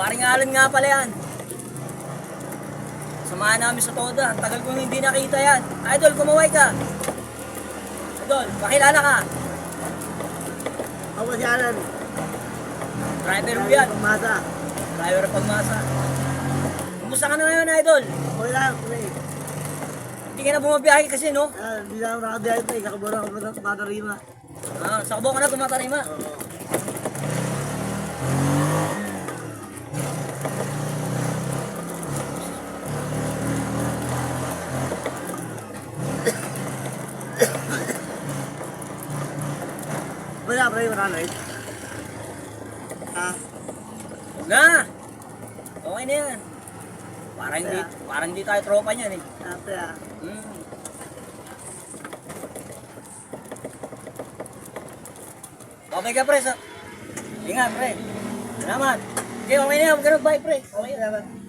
paring Alan nga pala yan. Samahan namin sa Toda. Ang tagal kong hindi nakita yan. Idol, kumaway ka. Idol, pakilala ka. Ako si Alan. Driver mo yan. Pagmasa. Driver pagmasa. Kumusta ka na ngayon, Idol? Okay lang, pre. Hindi ka na bumabiyahe kasi, no? Hindi na ako nakabiyahe pa eh. Kakabura ako ng Matarima. Sa Cabo ka na tumatarima. Oo. Wala, pre. Wala na eh. Huwag na. Okay na yan. Parang hindi tayo tropa niyan eh. Pre. Okay ka, pre. Ingat, pre. Salamat. Okay, okay na yan. Huwag ka na bye, pre. Okay, salamat.